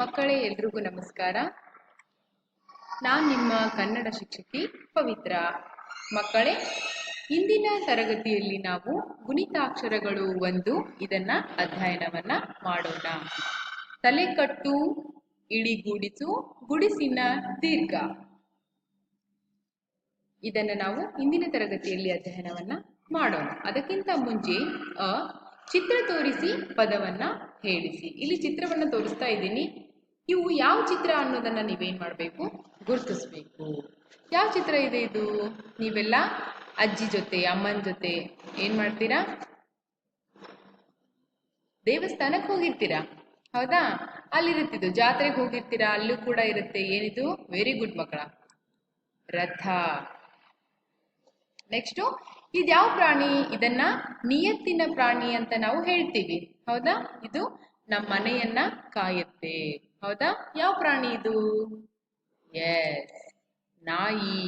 ಮಕ್ಕಳೇ, ಎಲ್ರಿಗೂ ನಮಸ್ಕಾರ. ನಾನು ನಿಮ್ಮ ಕನ್ನಡ ಶಿಕ್ಷಕಿ ಪವಿತ್ರ. ಮಕ್ಕಳೇ, ಇಂದಿನ ತರಗತಿಯಲ್ಲಿ ನಾವು ಗುಣಿತಾಕ್ಷರಗಳು 1 ಇದನ್ನ ಅಧ್ಯಯನವನ್ನ ಮಾಡೋಣ. ತಲೆಕಟ್ಟು, ಇಳಿಗೂಡಿಸು, ಗುಡಿಸಿನ ದೀರ್ಘ. ಇದನ್ನು ನಾವು ಇಂದಿನ ತರಗತಿಯಲ್ಲಿ ಅಧ್ಯಯನವನ್ನ ಮಾಡೋಣ. ಅದಕ್ಕಿಂತ ಮುಂಚೆ ಚಿತ್ರ ತೋರಿಸಿ ಪದವನ್ನ ಹೇಳಿಸಿ. ಇಲ್ಲಿ ಚಿತ್ರವನ್ನ ತೋರಿಸ್ತಾ ಇದ್ದೀನಿ. ಇವು ಯಾವ ಚಿತ್ರ ಅನ್ನೋದನ್ನ ನೀವೇನ್ ಮಾಡಬೇಕು, ಗುರುತಿಸ್ಬೇಕು. ಯಾವ ಚಿತ್ರ ಇದೆ ಇದು? ನೀವೆಲ್ಲ ಅಜ್ಜಿ ಜೊತೆ, ಅಮ್ಮನ ಜೊತೆ ಏನ್ ಮಾಡ್ತೀರಾ? ದೇವಸ್ಥಾನಕ್ಕೆ ಹೋಗಿರ್ತೀರಾ, ಹೌದಾ? ಅಲ್ಲಿರುತ್ತಿದ್ದು ಜಾತ್ರೆಗೆ ಹೋಗಿರ್ತೀರಾ, ಅಲ್ಲೂ ಕೂಡ ಇರುತ್ತೆ. ಏನಿದು? ವೆರಿ ಗುಡ್ ಮಕ್ಕಳ, ರಥ. ನೆಕ್ಸ್ಟು, ಇದ್ಯಾವ ಪ್ರಾಣಿ? ಇದನ್ನ ನಿಯತ್ತಿನ ಪ್ರಾಣಿ ಅಂತ ನಾವು ಹೇಳ್ತೀವಿ, ಹೌದಾ? ಇದು ನಮ್ಮ ಮನೆಯನ್ನ ಕಾಯುತ್ತೆ, ಹೌದಾ? ಯಾವ ಪ್ರಾಣಿ ಇದು? ಎಸ್, ನಾಯಿ.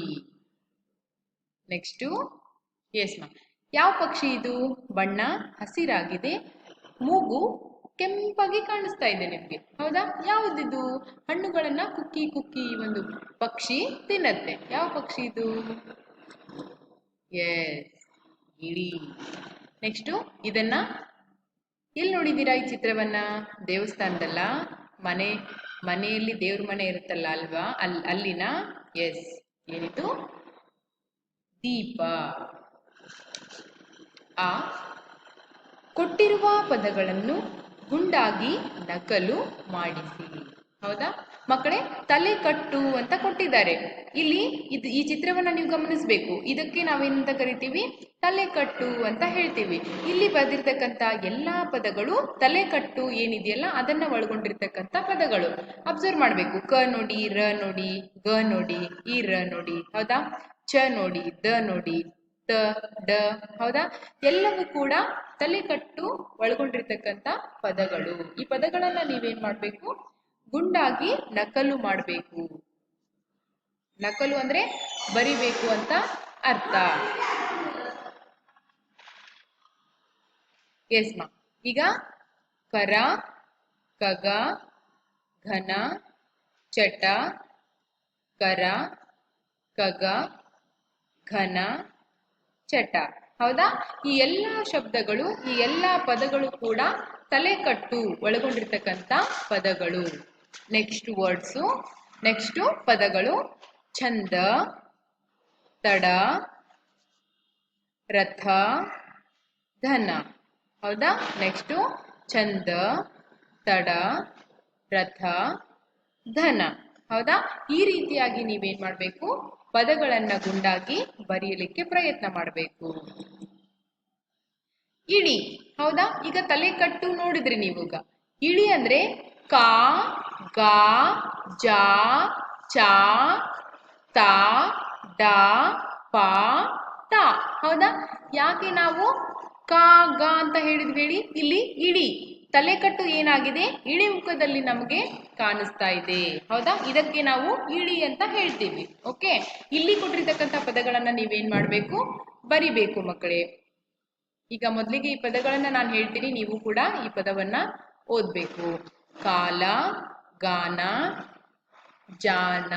ನೆಕ್ಸ್ಟು, ಎಸ್ ಮಾ, ಯಾವ ಪಕ್ಷಿ ಇದು? ಬಣ್ಣ ಹಸಿರಾಗಿದೆ, ಮೂಗು ಕೆಂಪಾಗಿ ಕಾಣಿಸ್ತಾ ಇದೆ ನಿಮ್ಗೆ, ಹೌದಾ? ಯಾವುದಿದು? ಹಣ್ಣುಗಳನ್ನ ಕುಕ್ಕಿ ಕುಕ್ಕಿ ಒಂದು ಪಕ್ಷಿ ತಿನ್ನತ್ತೆ. ಯಾವ ಪಕ್ಷಿ ಇದು? ಎಸ್, ಗಿಳಿ. ನೆಕ್ಸ್ಟು, ಇದನ್ನ ಎಲ್ಲಿ ನೋಡಿದ್ದೀರಾ ಈ ಚಿತ್ರವನ್ನ? ದೇವಸ್ಥಾನದಲ್ಲ? ಮನೆಯಲ್ಲಿ ದೇವ್ರ ಮನೆ ಇರುತ್ತಲ್ಲ ಅಲ್ವಾ, ಅಲ್ಲಿನ? ಎಸ್, ಏನಿದು? ದೀಪ. ಆ ಕೊಟ್ಟಿರುವ ಪದಗಳನ್ನು ಗುಂಡಾಗಿ ನಕಲು ಮಾಡಿಸಿ. ಹೌದಾ ಮಕ್ಕಳೇ? ತಲೆ ಕಟ್ಟು ಅಂತ ಕೊಟ್ಟಿದ್ದಾರೆ ಇಲ್ಲಿ. ಈ ಚಿತ್ರವನ್ನ ನೀವು ಗಮನಿಸಬೇಕು. ಇದಕ್ಕೆ ನಾವೇನಂತ ಕರಿತೀವಿ? ತಲೆ ಕಟ್ಟು ಅಂತ ಹೇಳ್ತೀವಿ. ಇಲ್ಲಿ ಬರೆದಿರ್ತಕ್ಕಂಥ ಎಲ್ಲಾ ಪದಗಳು ತಲೆ ಕಟ್ಟು ಏನಿದೆಯಲ್ಲ ಅದನ್ನ ಒಳಗೊಂಡಿರ್ತಕ್ಕಂಥ ಪದಗಳು. ಅಬ್ಸರ್ವ್ ಮಾಡ್ಬೇಕು. ಕ ನೋಡಿ, ರ ನೋಡಿ, ಗ ನೋಡಿ, ಈ ರ ನೋಡಿ, ಹೌದಾ? ಚ ನೋಡಿ, ದ ನೋಡಿ, ತ, ಡ, ಹೌದಾ? ಎಲ್ಲವೂ ಕೂಡ ತಲೆಕಟ್ಟು ಒಳಗೊಂಡಿರ್ತಕ್ಕಂಥ ಪದಗಳು. ಈ ಪದಗಳನ್ನ ನೀವೇನ್ ಮಾಡ್ಬೇಕು? ಗುಂಡಾಗಿ ನಕಲು ಮಾಡಬೇಕು. ನಕಲು ಅಂದ್ರೆ ಬರಿಬೇಕು ಅಂತ ಅರ್ಥ. ಎಸ್ ಮಾ. ಈಗ ಕರ, ಕಗ, ಘನ, ಚಟ, ಕರ, ಕಗ, ಘನ, ಚಟ, ಹೌದಾ? ಈ ಎಲ್ಲ ಶಬ್ದಗಳು, ಈ ಎಲ್ಲ ಪದಗಳು ಕೂಡ ತಲೆಕಟ್ಟು ಒಳಗೊಂಡಿರ್ತಕ್ಕಂಥ ಪದಗಳು. ನೆಕ್ಸ್ಟ್ ವರ್ಡ್ಸು, ನೆಕ್ಸ್ಟ್ ಪದಗಳು: ಛಂದ, ತಡ, ರಥ, ಧನ, ಹೌದಾ? ನೆಕ್ಸ್ಟು ಛಂದ, ತಡ, ರಥ, ಧನ, ಹೌದಾ? ಈ ರೀತಿಯಾಗಿ ನೀವೇನ್ ಮಾಡಬೇಕು? ಪದಗಳನ್ನ ಗುಂಡಾಗಿ ಬರೆಯಲಿಕ್ಕೆ ಪ್ರಯತ್ನ ಮಾಡಬೇಕು. ಇಳಿ, ಹೌದಾ? ಈಗ ತಲೆಕಟ್ಟು ನೋಡಿದ್ರಿ ನೀವೀಗ. ಇಳಿ ಅಂದ್ರೆ ಕಾ, ಗಾ, ಜಾ, ಚಾ, ತಾ, ಡಾ, ಪಾ, ತಾ, ಹೌದಾ? ಯಾಕೆ ನಾವು ಕಾ, ಗಾ ಅಂತ ಹೇಳಿದ್ವಿ ಹೇಳಿ? ಇಲ್ಲಿ ಇಳಿ ತಲೆಕಟ್ಟು ಏನಾಗಿದೆ? ಇಳಿ ಮುಖದಲ್ಲಿ ನಮಗೆ ಕಾಣಿಸ್ತಾ ಇದೆ, ಹೌದಾ? ಇದಕ್ಕೆ ನಾವು ಇಳಿ ಅಂತ ಹೇಳ್ತೀವಿ. ಓಕೆ, ಇಲ್ಲಿ ಕೊಟ್ಟಿರ್ತಕ್ಕಂಥ ಪದಗಳನ್ನ ನೀವೇನ್ ಮಾಡ್ಬೇಕು? ಬರಿಬೇಕು ಮಕ್ಕಳೇ. ಈಗ ಮೊದಲಿಗೆ ಈ ಪದಗಳನ್ನ ನಾನು ಹೇಳ್ತೀನಿ, ನೀವು ಕೂಡ ಈ ಪದವನ್ನ ಓದ್ಬೇಕು. ಕಾಲ, ಗಾನ, ಜಾನ,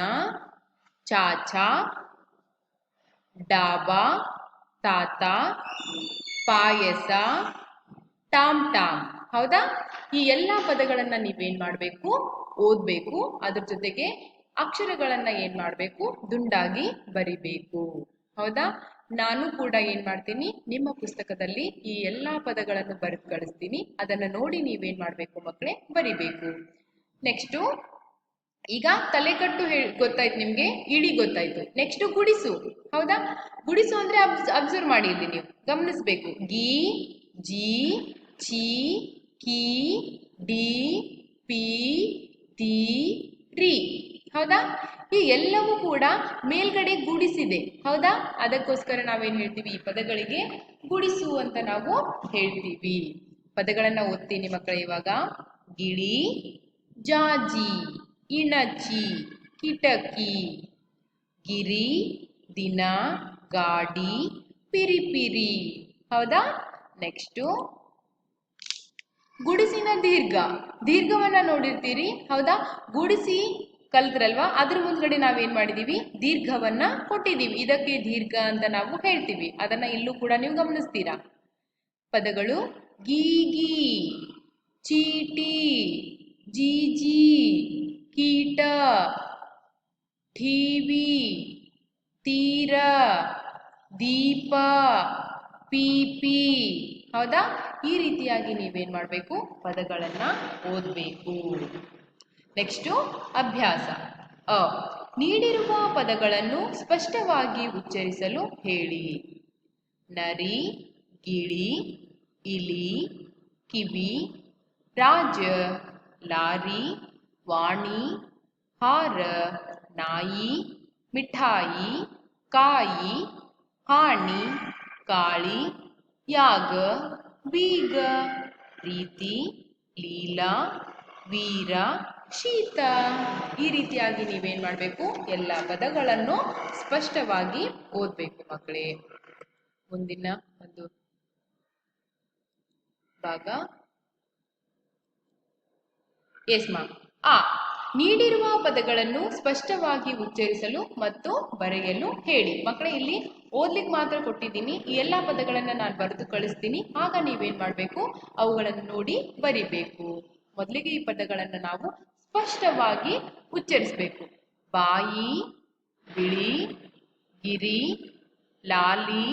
ಚಾಚಾ, ಡಾಬಾ, ತಾತ, ಪಾಯಸ, ಟಾಮ್ ಟಾಮ್, ಹೌದಾ? ಈ ಎಲ್ಲಾ ಪದಗಳನ್ನ ನೀವೇನ್ ಮಾಡ್ಬೇಕು? ಓದ್ಬೇಕು. ಅದ್ರ ಜೊತೆಗೆ ಅಕ್ಷರಗಳನ್ನ ಏನ್ ಮಾಡ್ಬೇಕು? ದುಂಡಾಗಿ ಬರಿಬೇಕು, ಹೌದಾ? ನಾನು ಕೂಡ ಏನ್ ಮಾಡ್ತೀನಿ? ನಿಮ್ಮ ಪುಸ್ತಕದಲ್ಲಿ ಈ ಎಲ್ಲಾ ಪದಗಳನ್ನು ಬರೆದು ಕಳಿಸ್ತೀನಿ. ಅದನ್ನ ನೋಡಿ ನೀವೇನ್ ಮಾಡ್ಬೇಕು ಮಕ್ಕಳೇ? ಬರಿಬೇಕು. ನೆಕ್ಸ್ಟು, ಈಗ ತಲೆಕಟ್ಟು ಗೊತ್ತಾಯ್ತು ನಿಮ್ಗೆ, ಇಳಿ ಗೊತ್ತಾಯ್ತು. ನೆಕ್ಸ್ಟ್ ಗುಡಿಸು, ಹೌದಾ? ಗುಡಿಸು ಅಂದ್ರೆ ಅಬ್ಸರ್ವ್ ಮಾಡಿ, ಇಲ್ಲಿ ನೀವು ಗಮನಿಸ್ಬೇಕು. ಗಿ, ಜಿ, ಚಿ, ಕಿ, ಡಿ, ಪಿ, ತಿ, ರಿ, ಹೌದಾ? ಈ ಎಲ್ಲವೂ ಕೂಡ ಮೇಲ್ಗಡೆ ಗುಡಿಸಿದೆ, ಹೌದಾ? ಅದಕ್ಕೋಸ್ಕರ ನಾವೇನ್ ಹೇಳ್ತೀವಿ? ಈ ಪದಗಳಿಗೆ ಗುಡಿಸು ಅಂತ ನಾವು ಹೇಳ್ತೀವಿ. ಪದಗಳನ್ನ ಓದ್ತೀನಿ ಮಕ್ಕಳೇ ಇವಾಗ. ಗಿಳಿ, ಜಾಜಿ, ಇಣಚಿ, ಕಿಟಕಿ, ಗಿರಿ, ದಿನ, ಗಾಡಿ, ಪಿರಿಪಿರಿ, ಹೌದಾ? ನೆಕ್ಸ್ಟು ಗುಡಿಸಿನ ದೀರ್ಘ, ದೀರ್ಘವನ್ನ ನೋಡಿರ್ತೀರಿ ಹೌದಾ. ಗುಡಿಸಿ ಕಲ್ತ್ರಲ್ವಾ, ಅದ್ರ ಮುಂದ್ಗಡೆ ನಾವೇನ್ ಮಾಡಿದೀವಿ, ದೀರ್ಘವನ್ನ ಕೊಟ್ಟಿದೀವಿ. ಇದಕ್ಕೆ ದೀರ್ಘ ಅಂತ ನಾವು ಹೇಳ್ತೀವಿ. ಅದನ್ನ ಇಲ್ಲೂ ಕೂಡ ನೀವು ಗಮನಿಸ್ತೀರಾ. ಪದಗಳು ಗೀಗಿ, ಚೀಟಿ, ಜೀಜಿ, ಕೀಟ, ಟಿವಿ, ತೀರ, ದೀಪ, ಪಿಪಿ. ಹೌದಾ. ಈ ರೀತಿಯಾಗಿ ನೀವೇನ್ ಮಾಡಬೇಕು, ಪದಗಳನ್ನ ಓದಬೇಕು. ನೆಕ್ಸ್ಟು ಅಭ್ಯಾಸ. ನೀಡಿರುವ ಪದಗಳನ್ನು ಸ್ಪಷ್ಟವಾಗಿ ಉಚ್ಚರಿಸಲು ಹೇಳಿ. ನರಿ, ಗಿಳಿ, ಇಲಿ, ಕಿವಿ, ರಾಜ, ಲಾರಿ, ವಾಣಿ, ಹಾರ, ನಾಯಿ, ಮಿಠಾಯಿ, ಕಾಯಿ, ಹಾಣಿ, ಕಾಳಿ, ಯಾಗ, ಬೀಗ, ರೀತಿ, ಲೀಲಾ, ವೀರ, ಶೀತ. ಈ ರೀತಿಯಾಗಿ ನೀವೇನ್ ಮಾಡಬೇಕು, ಎಲ್ಲ ಪದಗಳನ್ನು ಸ್ಪಷ್ಟವಾಗಿ ಓದಬೇಕು ಮಕ್ಕಳೇ. ಮುಂದಿನ ಒಂದು ಭಾಗ ಎಸ್ ಮ್ಯಾಮ್. ನೀಡಿರುವ ಪದಗಳನ್ನು ಸ್ಪಷ್ಟವಾಗಿ ಉಚ್ಚರಿಸಲು ಮತ್ತು ಬರೆಯಲು ಹೇಳಿ. ಮಕ್ಕಳೇ, ಇಲ್ಲಿ ಓದ್ಲಿಕ್ಕೆ ಮಾತ್ರ ಕೊಟ್ಟಿದ್ದೀನಿ. ಈ ಎಲ್ಲ ಪದಗಳನ್ನ ನಾನು ಬರೆದು ಕಳಿಸ್ತೀನಿ. ಆಗ ನೀವೇನ್ ಮಾಡಬೇಕು, ಅವುಗಳನ್ನು ನೋಡಿ ಬರಿಬೇಕು. ಮೊದಲಿಗೆ ಈ ಪದಗಳನ್ನು ನಾವು ಸ್ಪಷ್ಟವಾಗಿ ಉಚ್ಚರಿಸಬೇಕು. ಬಾಯಿ, ಬಿಳಿ, ಗಿರಿ, ಲಾಲಿ,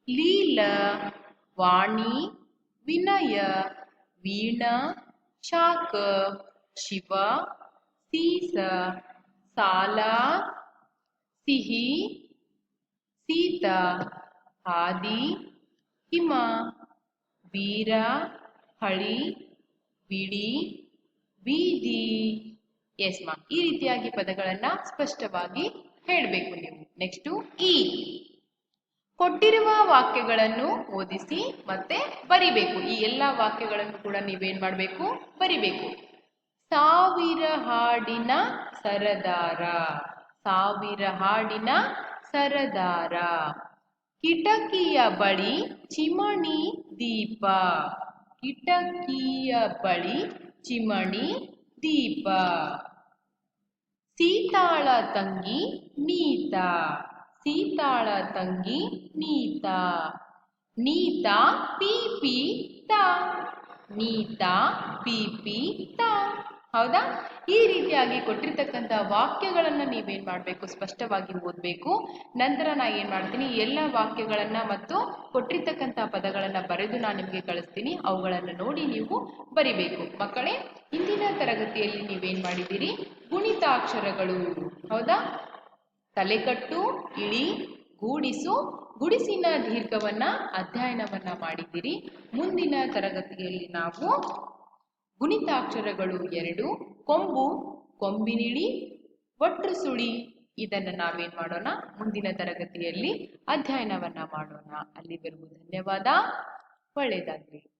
ಲೀಲ, ವಾಣಿ, ವಿನಯ, ವೀಣ, ಶಾಖ, ಶಿವ, ಸೀಸ, ಸಾಲ, ಸಿಹಿ, ಸೀತ, ಹಾದಿ, ಹಿಮ, ವೀರ, ಹಳಿ, ಬಿಡಿ, ಬೀದಿ. ಎಸ್ ಮಾ. ಈ ರೀತಿಯಾಗಿ ಪದಗಳನ್ನ ಸ್ಪಷ್ಟವಾಗಿ ಹೇಳಬೇಕು ನೀವು. ನೆಕ್ಸ್ಟು ಈ. ಕೊಟ್ಟಿರುವ ವಾಕ್ಯಗಳನ್ನು ಓದಿಸಿ ಮತ್ತೆ ಬರಿಬೇಕು. ಈ ಎಲ್ಲ ವಾಕ್ಯಗಳನ್ನು ಕೂಡ ನೀವೇನ್ ಮಾಡಬೇಕು, ಬರಿಬೇಕು. ಸಾವಿರ ಹಾಡಿನ ಸರದಾರ, ಸಾವಿರ ಹಾಡಿನ ಸರದಾರ. ಕಿಟಕಿಯ ಬಳಿ ಚಿಮಣಿ ದೀಪ, ಕಿಟಕಿಯ ಬಳಿ ಚಿಮಣಿ ದೀಪ. ಸೀತಾಳ ತಂಗಿ ನೀತ, ಸೀತಾಳ ತಂಗಿ ನೀತ. ನೀತ ಪಿಪಿ ತ, ನೀತ ಪಿಪಿ ತ. ಹೌದಾ. ಈ ರೀತಿಯಾಗಿ ಕೊಟ್ಟಿರ್ತಕ್ಕಂಥ ವಾಕ್ಯಗಳನ್ನ ನೀವೇನ್ ಮಾಡಬೇಕು, ಸ್ಪಷ್ಟವಾಗಿ ಓದಬೇಕು. ನಂತರ ನಾ ಏನ್ ಮಾಡ್ತೀನಿ, ಎಲ್ಲ ವಾಕ್ಯಗಳನ್ನ ಮತ್ತು ಕೊಟ್ಟಿರ್ತಕ್ಕಂಥ ಪದಗಳನ್ನ ಬರೆದು ನಾನು ನಿಮಗೆ ಕಳಿಸ್ತೀನಿ. ಅವುಗಳನ್ನು ನೋಡಿ ನೀವು ಬರಿಬೇಕು. ಮಕ್ಕಳೇ, ಇಂದಿನ ತರಗತಿಯಲ್ಲಿ ನೀವೇನ್ ಮಾಡಿದ್ದೀರಿ, ಗುಣಿತಾಕ್ಷರಗಳು. ಹೌದಾ. ತಲೆಕಟ್ಟು, ಇಳಿ, ಗೂಡಿಸು, ಗುಡಿಸಿನ ದೀರ್ಘವನ್ನ ಅಧ್ಯಯನವನ್ನ ಮಾಡಿದ್ದೀರಿ. ಮುಂದಿನ ತರಗತಿಯಲ್ಲಿ ನಾವು ಗುಣಿತಾಕ್ಷರಗಳು 2, ಕೊಂಬು, ಕೊಂಬಿನಿಳಿ, ಒಟ್ರು ಸುಳಿ, ಇದನ್ನ ನಾವೇನ್ ಮಾಡೋಣ, ಮುಂದಿನ ತರಗತಿಯಲ್ಲಿ ಅಧ್ಯಯನವನ್ನ ಮಾಡೋಣ. ಅಲ್ಲಿವರೆಗೂ ಧನ್ಯವಾದ. ಒಳ್ಳೆಯದಾಗ್ಲಿ.